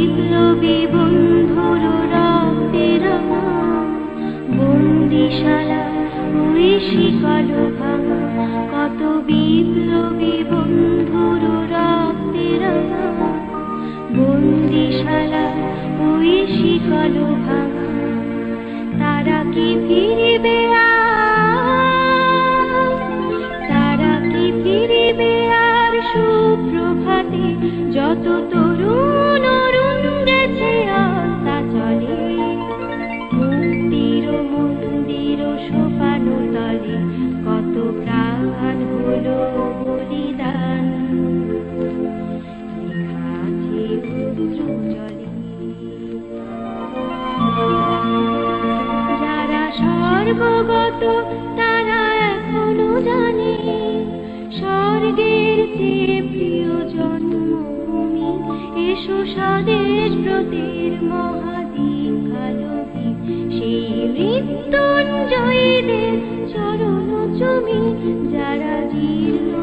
বিপ্লবী বন্ধুর রক্তের বন্দিশালা ওই শিকল ভাঙা, কত বিপ্লবী বন্ধুর রক্তের বন্দিশালা ওই শিকল ভাঙা। তারা কি ফিরিবে আর, তারা কি ফিরিবে আর সুপ্রভাতে, যত তরুণ অরুণ গেছে আস্তা চলে মুক্তির মন্দির সোপান তলে, কত প্রাণ হলো বলিদান, লেখা আছে অশ্রু জলে। যারা স্বর্গগত তারা এখনো জানে স্বর্গের চেয়ে প্রিয় জন্মভূমি, এসো স্বদেশ ব্রতের মহাদীক্ষালোভী, সেই মৃত্যুঞ্জয়ীদের চরণ চুমি, যারা জীর্ণ